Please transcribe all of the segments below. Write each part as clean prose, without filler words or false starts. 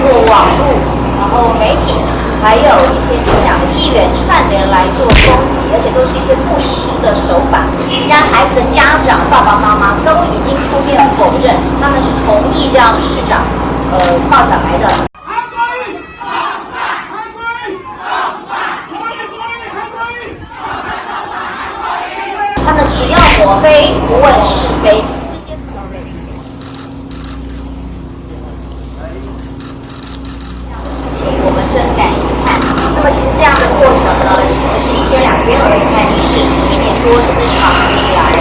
过网络，然后媒体，还有一些民党的议员串联来做攻击，而且都是一些不实的手法，让孩子的家长、爸爸妈妈都已经出面否认，他们是同意让市长抱小孩的。他们只要抹黑，不问是非。我们深感遗憾。那么其实这样的过程呢，只是1天2天而已，它已经是1年多长期以来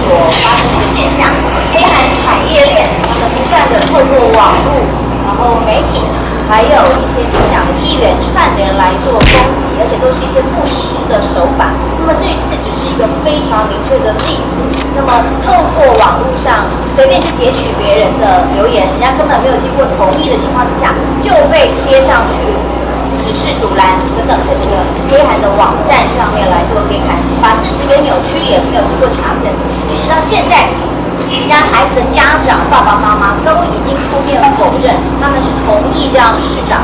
所发生的现象。黑韩产业链，他们不断的透过网络，然后媒体，还有一些民党的议员串联来做攻击，而且都是一些不实的手法。那么这一次只是一个非常明确的例子。那么透过网络上随便去截取别人的留言，人家根本没有经过同意的情况之下，就被贴上去。只是阻拦等等，在这个黑韩的网站上面来做黑韩，把事实给扭曲，也没有经过查证。一直到现在，让孩子的家长、爸爸妈妈都已经出面否认，他们是同意让市长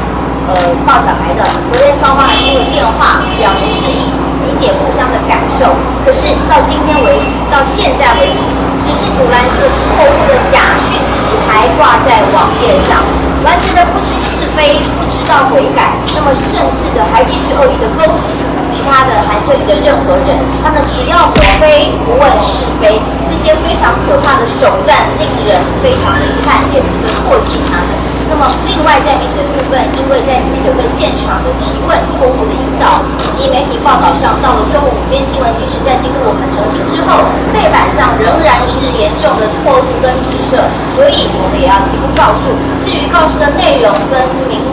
抱小孩的。昨天双方还通过电话表示致意，理解互相的感受。可是到今天为止，到现在为止，只是阻拦这个错误的假讯息还挂在网页上。完全的不知是非，不知道悔改，那么甚至的还继续恶意的攻击其他的韩这里的任何人，他们只要抹黑，不问是非，这些非常可怕的手段，令人非常的遗憾，也值得唾弃他们。那么另外在媒体的部分，因为在记者会现场的提问错误的引导，以及媒体报道上到了中午午间新闻，即使在经过我们澄清之后，背板上仍然是严重的错误跟指涉，所以我们也要提出告诉。至于告诉的内容跟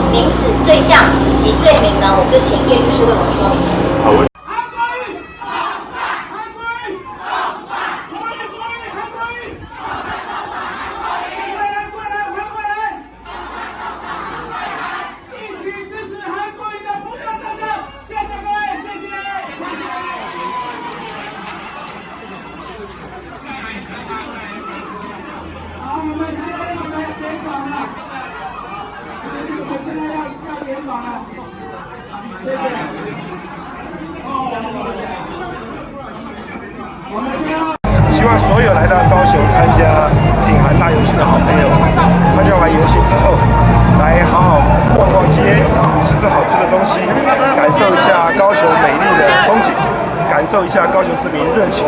名字、对象以及罪名呢，我们就请叶律师为我们说明。希望所有来到高雄参加挺韩大游行的好朋友，参加完游行之后，来好好逛逛街，吃吃好吃的东西，感受一下高雄美丽的风景，感受一下高雄市民热情。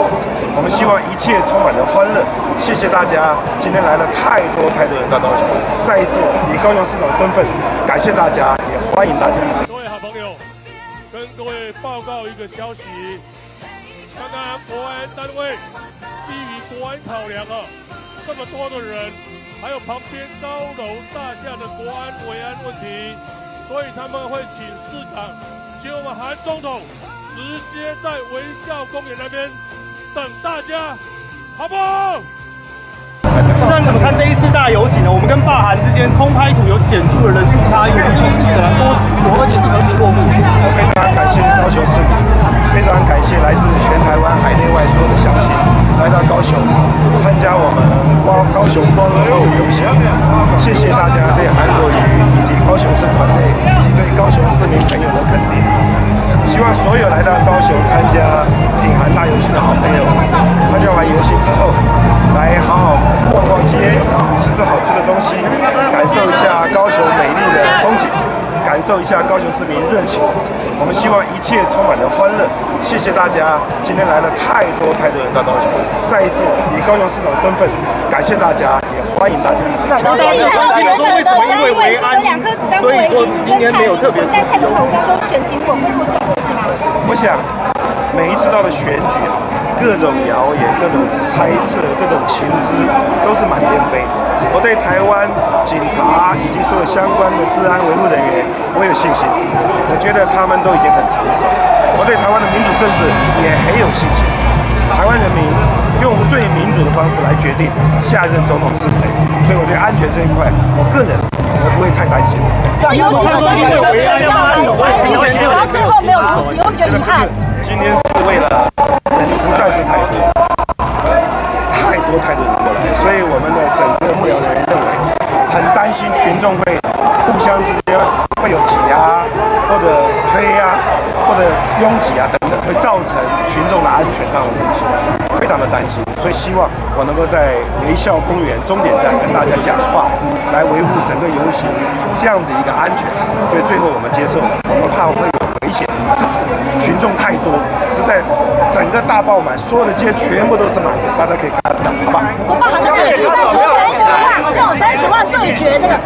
我们希望一切充满了欢乐。谢谢大家，今天来了太多人到高雄，再一次以高雄市长身份感谢大家，也欢迎大家。各位好朋友，跟各位报告一个消息。刚刚国安单位基于国安考量这么多的人，还有旁边高楼大厦的国安维安问题，所以他们会请市长请我们韩总统直接在微笑公园那边等大家，好不好？不知道你怎么看这一次大游行呢？我们跟罢韩之间空拍图有显著的人数差异，这一次显然多许多，而且是和平落幕。我非常感谢高雄市民，非常感谢来自全台湾海内外所有的乡亲来到高雄参加我们高雄光荣这个游行。谢谢大家对韩国瑜以及高雄市团队以及对高雄市民朋友的肯定。希望所有来到高雄参加挺韩大游行的好朋友，参加完游行之后，来好好逛逛街，吃吃好吃的东西，感受一下高雄美丽的风景，感受一下高雄市民热情。我们希望一切充满了欢乐。谢谢大家，今天来了太多人到高雄，再一次以高雄市长身份感谢大家，也欢迎大家。大家关心说为什么因为维安，所以说今天没有特别出席游行？选情我会做这种事吗？我想每一次到了选举各种谣言、各种猜测、各种情资都是满天飞。我对台湾警察以及所有相关的治安维护人员，我有信心。我觉得他们都已经很成熟。我对台湾的民主政治也很有信心。台湾人民用最民主的方式来决定下任总统是谁，所以我对安全这一块，我个人不会太担心。有什么说因为维安然后最后没有出席，我觉得遗憾。今天是为了人实在是太多人过来，所以我们的整个幕僚人员认为很担心群众会互相之间会有挤压或者推压或者拥挤啊等等，会造成群众的安全上的问题，非常的担心。所以希望我能够在微笑公园终点站跟大家讲话，来维护整个游行这样子一个安全。所以最后我们接受了，我们怕会有危险，是指群众太多，是在整个大爆满，所有的街全部都是满的，大家可以看得到，好吧？我爸好像是在昨天有话，好像有30万对决这个。